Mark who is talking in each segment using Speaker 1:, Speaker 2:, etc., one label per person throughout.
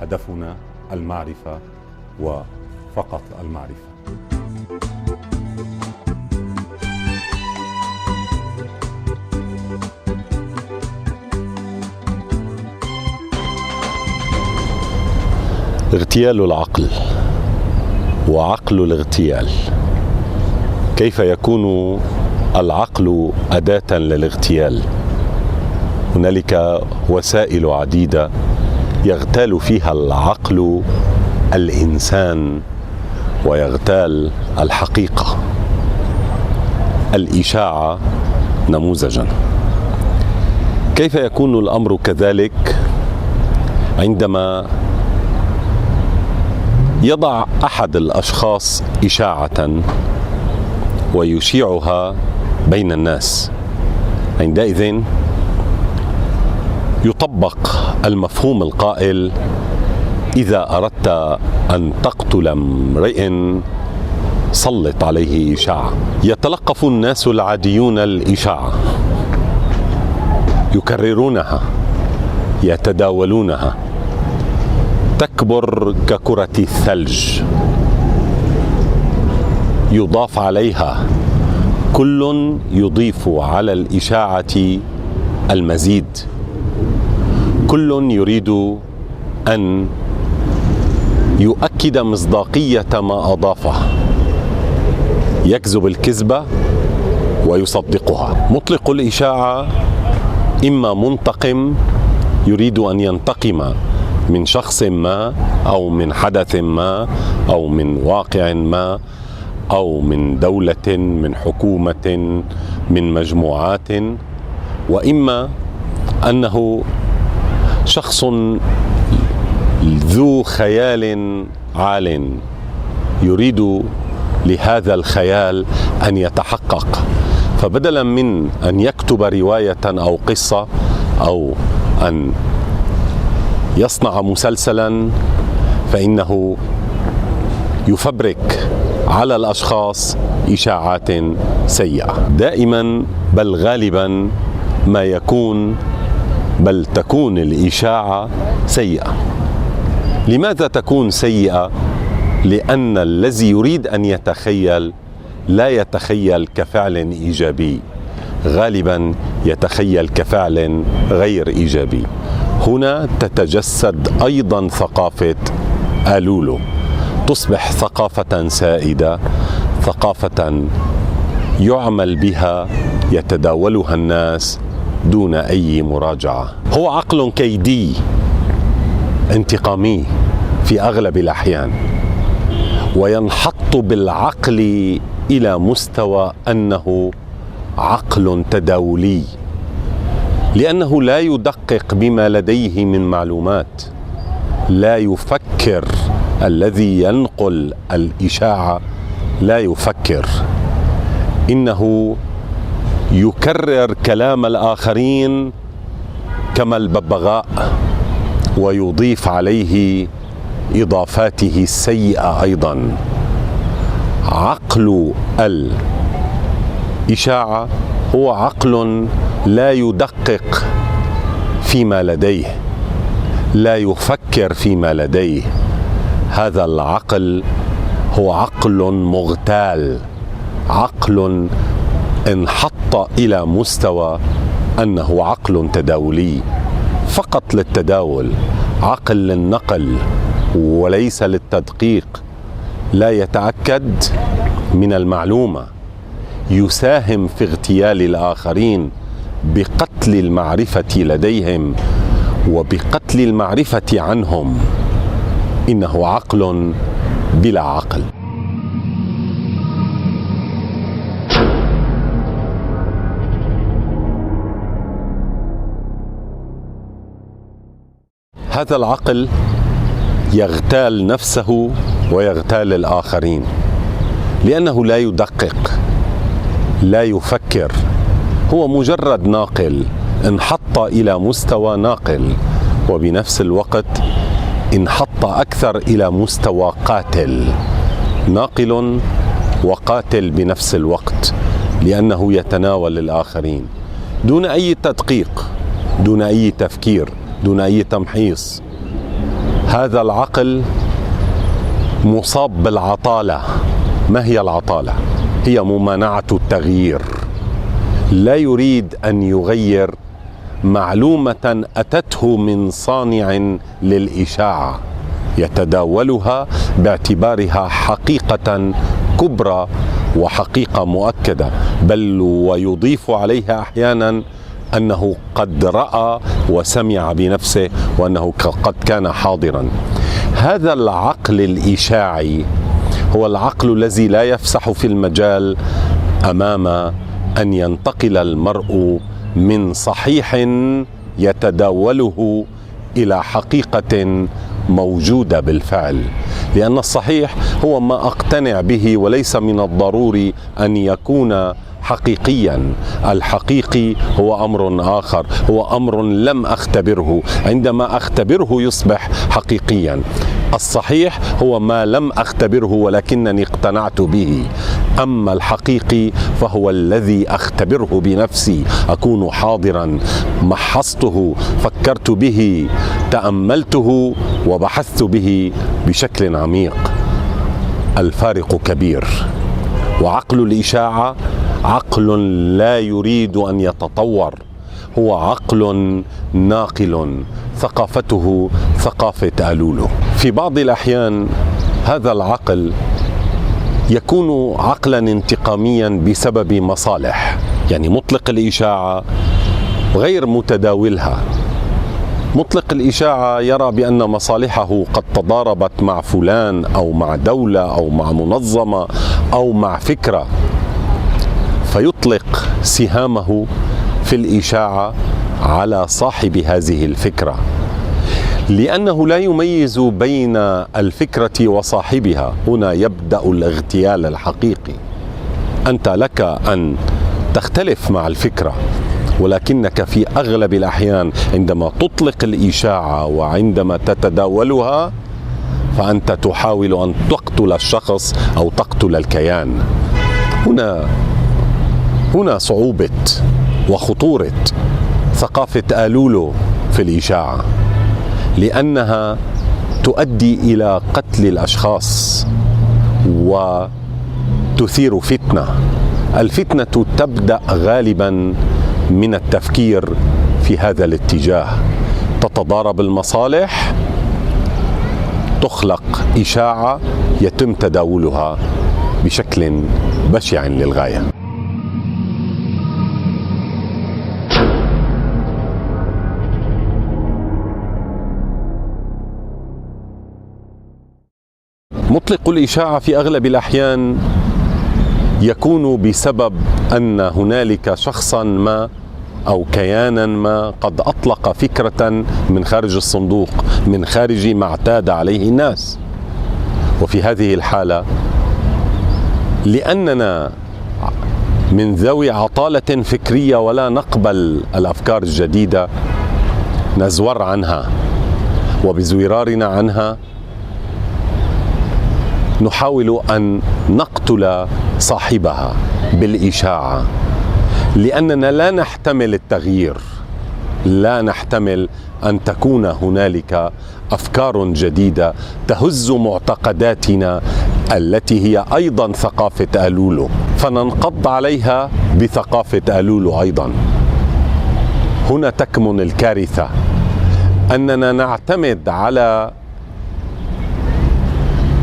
Speaker 1: هدفنا المعرفة وفقط المعرفة.
Speaker 2: اغتيال العقل وعقل الاغتيال. كيف يكون العقل أداة للاغتيال؟ هنالك وسائل عديدة يغتال فيها العقل الإنسان ويغتال الحقيقة. الإشاعة نموذجا. كيف يكون الأمر كذلك عندما يضع أحد الأشخاص إشاعة ويشيعها بين الناس؟ عندئذ يطبق المفهوم القائل: إذا أردت أن تقتل امرئ سلط عليه إشاعة. يتلقف الناس العاديون الإشاعة، يكررونها، يتداولونها، تكبر ككرة الثلج، يضاف عليها، كل يضيف على الإشاعة المزيد، كل يريد أن يؤكد مصداقية ما أضافه، يكذب الكذبة ويصدقها. مطلق الإشاعة إما منتقم يريد أن ينتقم من شخص ما أو من حدث ما أو من واقع ما أو من دولة، من حكومة، من مجموعات، وإما أنه شخص ذو خيال عال يريد لهذا الخيال أن يتحقق، فبدلا من أن يكتب رواية أو قصة أو أن يصنع مسلسلا، فإنه يفبرك على الأشخاص إشاعات سيئة. دائما بل غالبا ما يكون بل تكون الإشاعة سيئة. لماذا تكون سيئة؟ لأن الذي يريد أن يتخيل لا يتخيل كفعل إيجابي، غالبا يتخيل كفعل غير إيجابي. هنا تتجسد أيضا ثقافة آلولو، تصبح ثقافة سائدة، ثقافة يعمل بها، يتداولها الناس دون أي مراجعة. هو عقل كيدي انتقامي في أغلب الأحيان، وينحط بالعقل إلى مستوى أنه عقل تداولي، لأنه لا يدقق بما لديه من معلومات، لا يفكر. الذي ينقل الإشاعة لا يفكر، إنه يكرر كلام الآخرين كما الببغاء ويضيف عليه إضافاته السيئة أيضا. عقل الإشاعة هو عقل لا يدقق فيما لديه، لا يفكر فيما لديه. هذا العقل هو عقل مغتال، عقل انحط إلى مستوى أنه عقل تداولي فقط للتداول، عقل للنقل وليس للتدقيق. لا يتأكد من المعلومة، يساهم في اغتيال الآخرين بقتل المعرفة لديهم وبقتل المعرفة عنهم. إنه عقل بلا عقل. هذا العقل يغتال نفسه ويغتال الآخرين، لأنه لا يدقق، لا يفكر، هو مجرد ناقل، انحط إلى مستوى ناقل، وبنفس الوقت انحط أكثر إلى مستوى قاتل، ناقل وقاتل بنفس الوقت، لأنه يتناول الآخرين دون أي تدقيق، دون أي تفكير، دون أي تمحيص. هذا العقل مصاب بالعطالة. ما هي العطالة؟ هي ممانعة التغيير. لا يريد أن يغير معلومة أتته من صانع للإشاعة، يتداولها باعتبارها حقيقة كبرى وحقيقة مؤكدة، بل ويضيف عليها أحيانا أنه قد رأى وسمع بنفسه وأنه قد كان حاضرا. هذا العقل الإشاعي هو العقل الذي لا يفسح في المجال أمام أن ينتقل المرء من صحيح يتداوله إلى حقيقة موجودة بالفعل، لأن الصحيح هو ما أقتنع به وليس من الضروري أن يكون حقيقيا. الحقيقي هو أمر آخر، هو أمر لم أختبره، عندما أختبره يصبح حقيقيا. الصحيح هو ما لم أختبره ولكنني اقتنعت به، أما الحقيقي فهو الذي أختبره بنفسي، أكون حاضرا، محصته، فكرت به، تأملته وبحثت به بشكل عميق. الفارق كبير. وعقل الإشاعة عقل لا يريد أن يتطور، هو عقل ناقل، ثقافته ثقافة آلوله. في بعض الأحيان هذا العقل يكون عقلا انتقاميا بسبب مصالح، يعني مطلق الإشاعة غير متداولها. مطلق الإشاعة يرى بأن مصالحه قد تضاربت مع فلان أو مع دولة أو مع منظمة أو مع فكرة، فيطلق سهامه في الإشاعة على صاحب هذه الفكرة، لأنه لا يميز بين الفكرة وصاحبها. هنا يبدأ الاغتيال الحقيقي. أنت لك أن تختلف مع الفكرة، ولكنك في أغلب الأحيان عندما تطلق الإشاعة وعندما تتداولها فأنت تحاول أن تقتل الشخص أو تقتل الكيان. هنا صعوبة وخطورة ثقافة آلولو في الإشاعة، لأنها تؤدي إلى قتل الأشخاص وتثير فتنة. الفتنة تبدأ غالبا من التفكير في هذا الاتجاه. تتضارب المصالح، تخلق إشاعة يتم تداولها بشكل بشع للغاية. مطلق الإشاعة في أغلب الأحيان يكون بسبب أن هنالك شخصا ما أو كيانا ما قد أطلق فكرة من خارج الصندوق، من خارج ما اعتاد عليه الناس. وفي هذه الحالة لأننا من ذوي عطالة فكرية ولا نقبل الأفكار الجديدة نزور عنها، وبزورارنا عنها نحاول أن نقتل صاحبها بالإشاعة، لأننا لا نحتمل التغيير، لا نحتمل أن تكون هنالك أفكار جديدة تهز معتقداتنا التي هي أيضا ثقافة آلولو، فننقض عليها بثقافة آلولو أيضا. هنا تكمن الكارثة، أننا نعتمد على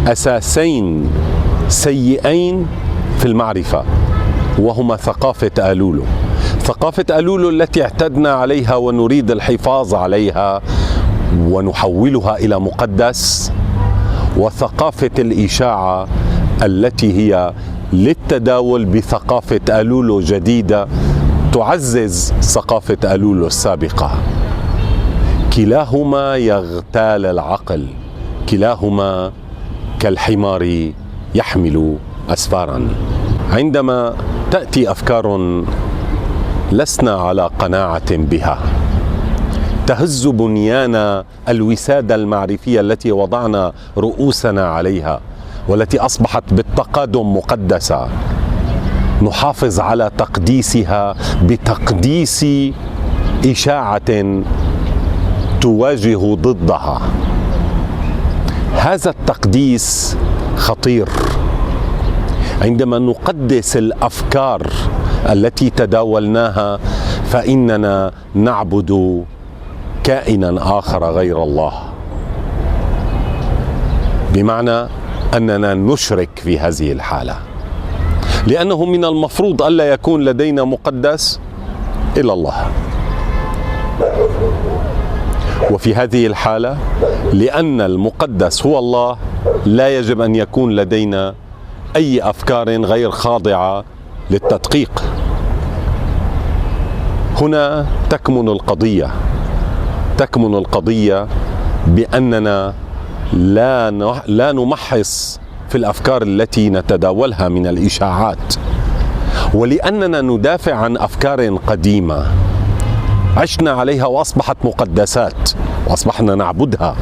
Speaker 2: أساسين سيئين في المعرفة، وهما ثقافة آلولو. ثقافة آلولو التي اعتدنا عليها ونريد الحفاظ عليها ونحولها إلى مقدس، وثقافة الإشاعة التي هي للتداول بثقافة آلولو جديدة تعزز ثقافة آلولو السابقة. كلاهما يغتال العقل، كلاهما كالحمار يحمل أسفارا. عندما تأتي أفكار لسنا على قناعة بها تهز بنيان الوسادة المعرفية التي وضعنا رؤوسنا عليها والتي أصبحت بالتقادم مقدسة، نحافظ على تقديسها بتقديس إشاعة تواجه ضدها. هذا التقديس خطير. عندما نقدس الأفكار التي تداولناها فإننا نعبد كائنا آخر غير الله، بمعنى أننا نشرك في هذه الحالة، لأنه من المفروض ألا يكون لدينا مقدس إلا الله. وفي هذه الحالة لأن المقدس هو الله لا يجب أن يكون لدينا أي أفكار غير خاضعة للتدقيق. هنا تكمن القضية بأننا لا نمحص في الأفكار التي نتداولها من الإشاعات، ولأننا ندافع عن أفكار قديمة عشنا عليها وأصبحت مقدسات وأصبحنا نعبدها،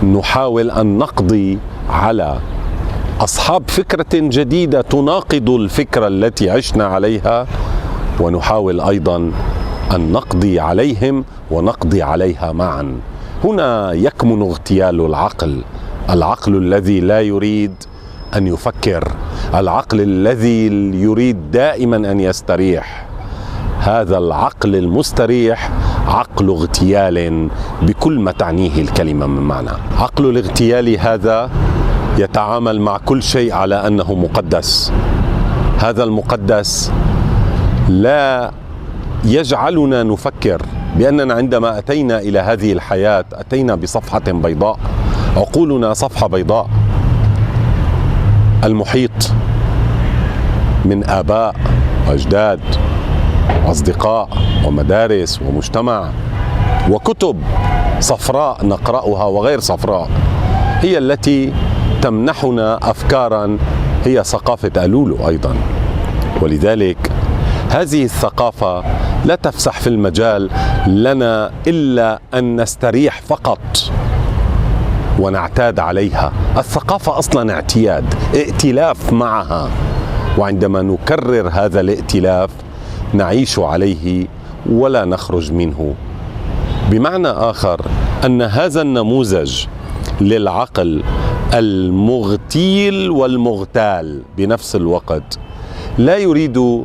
Speaker 2: نحاول أن نقضي على أصحاب فكرة جديدة تناقض الفكرة التي عشنا عليها، ونحاول أيضا أن نقضي عليهم ونقضي عليها معا. هنا يكمن اغتيال العقل الذي لا يريد أن يفكر، العقل الذي يريد دائما أن يستريح. هذا العقل المستريح عقل اغتيال بكل ما تعنيه الكلمة من معنى. عقل الاغتيال هذا يتعامل مع كل شيء على أنه مقدس. هذا المقدس لا يجعلنا نفكر بأننا عندما أتينا إلى هذه الحياة أتينا بصفحة بيضاء، عقولنا صفحة بيضاء. المحيط من آباء وأجداد وأصدقاء ومدارس ومجتمع وكتب صفراء نقرأها وغير صفراء هي التي تمنحنا أفكارا هي ثقافة ألولو أيضا. ولذلك هذه الثقافة لا تفسح في المجال لنا إلا أن نستريح فقط ونعتاد عليها. الثقافة أصلا اعتياد، ائتلاف معها، وعندما نكرر هذا الائتلاف نعيش عليه ولا نخرج منه. بمعنى آخر أن هذا النموذج للعقل المغتيل والمغتال بنفس الوقت لا يريد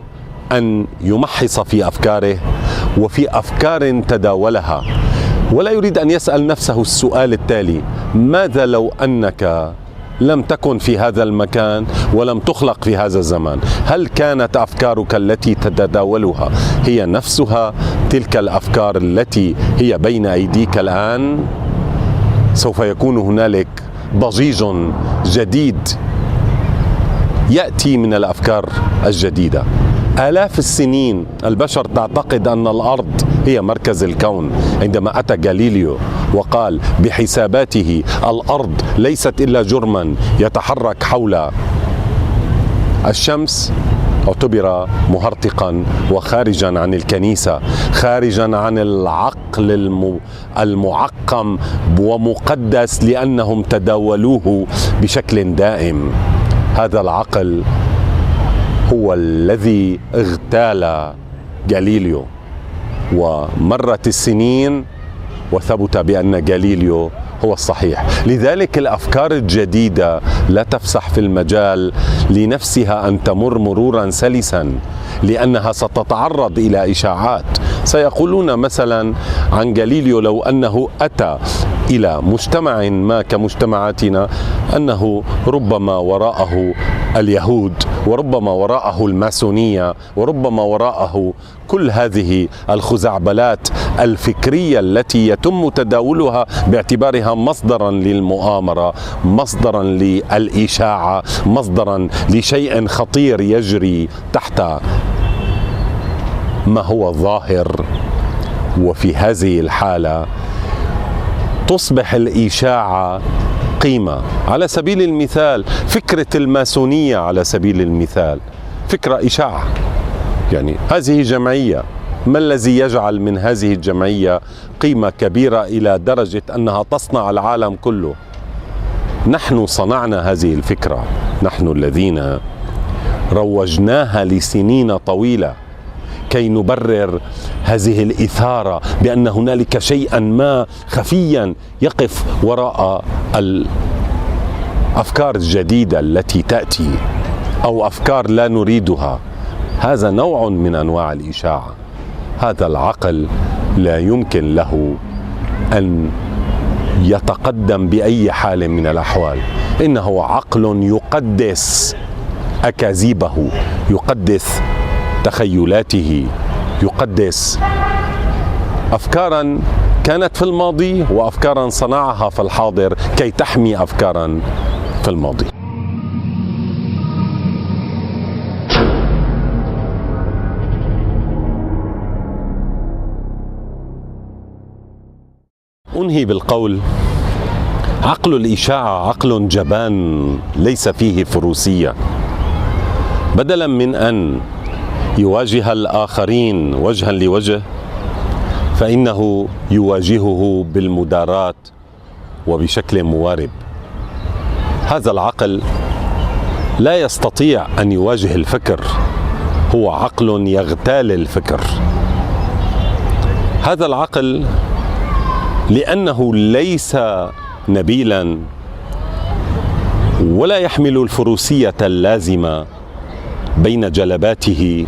Speaker 2: أن يمحص في أفكاره وفي أفكار تداولها، ولا يريد أن يسأل نفسه السؤال التالي: ماذا لو أنك لم تكن في هذا المكان ولم تخلق في هذا الزمان؟ هل كانت أفكارك التي تتداولها هي نفسها تلك الأفكار التي هي بين أيديك الآن؟ سوف يكون هنالك ضجيج جديد يأتي من الأفكار الجديدة. آلاف السنين البشر تعتقد أن الأرض هي مركز الكون. عندما أتى غاليليو وقال بحساباته الأرض ليست إلا جرما يتحرك حول الشمس، اعتبر مهرطقا وخارجا عن الكنيسة، خارجا عن العقل المعقم ومقدس لأنهم تداولوه بشكل دائم. هذا العقل هو الذي اغتال غاليليو، ومرت السنين وثبت بأن غاليليو هو الصحيح. لذلك الأفكار الجديدة لا تفسح في المجال لنفسها أن تمر مرورا سلسا، لأنها ستتعرض إلى إشاعات. سيقولون مثلا عن غاليليو لو أنه أتى إلى مجتمع ما كمجتمعاتنا أنه ربما وراءه اليهود، وربما وراءه الماسونية، وربما وراءه كل هذه الخزعبلات الفكرية التي يتم تداولها باعتبارها مصدرا للمؤامرة، مصدرا للإشاعة، مصدرا لشيء خطير يجري تحت ما هو ظاهر. وفي هذه الحالة تصبح الإشاعة قيمة. على سبيل المثال فكرة الماسونية، على سبيل المثال فكرة إشاعة، يعني هذه جمعية، ما الذي يجعل من هذه الجمعية قيمة كبيرة إلى درجة أنها تصنع العالم كله؟ نحن صنعنا هذه الفكرة، نحن الذين روجناها لسنين طويلة. كي نبرر هذه الإثارة بأن هنالك شيئا ما خفيا يقف وراء الأفكار الجديدة التي تأتي أو أفكار لا نريدها. هذا نوع من أنواع الإشاعة. هذا العقل لا يمكن له أن يتقدم بأي حال من الأحوال. إنه عقل يقدس أكاذيبه، يقدس تخيلاته، يقدس أفكارا كانت في الماضي وأفكارا صنعها في الحاضر كي تحمي أفكارا في الماضي. أنهي بالقول: عقل الإشاعة عقل جبان ليس فيه فروسية. بدلا من أن يواجه الآخرين وجها لوجه، فإنه يواجهه بالمداراة وبشكل موارب. هذا العقل لا يستطيع أن يواجه الفكر، هو عقل يغتال الفكر. هذا العقل لأنه ليس نبيلا ولا يحمل الفروسية اللازمة بين جلباته،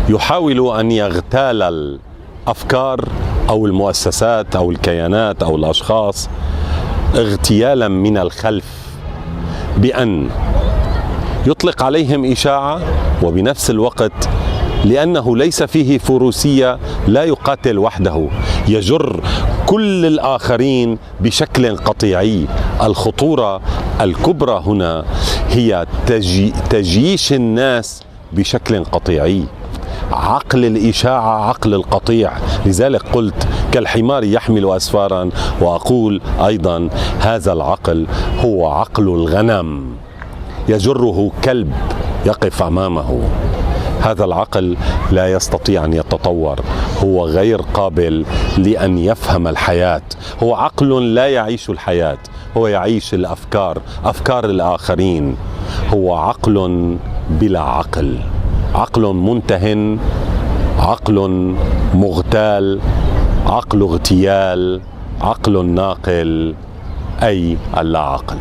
Speaker 2: يحاول أن يغتال الأفكار أو المؤسسات أو الكيانات أو الأشخاص اغتيالا من الخلف، بأن يطلق عليهم إشاعة، وبنفس الوقت لأنه ليس فيه فروسية لا يقاتل وحده، يجر كل الآخرين بشكل قطيعي. الخطورة الكبرى هنا هي تجييش الناس بشكل قطيعي. عقل الإشاعة عقل القطيع، لذلك قلت كالحمار يحمل أسفارا، وأقول أيضا هذا العقل هو عقل الغنم يجره كلب يقف أمامه. هذا العقل لا يستطيع أن يتطور، هو غير قابل لأن يفهم الحياة، هو عقل لا يعيش الحياة، هو يعيش الأفكار، أفكار الآخرين. هو عقل بلا عقل، عقل منتهن، عقل مغتال، عقل اغتيال، عقل ناقل، أي اللا عقل.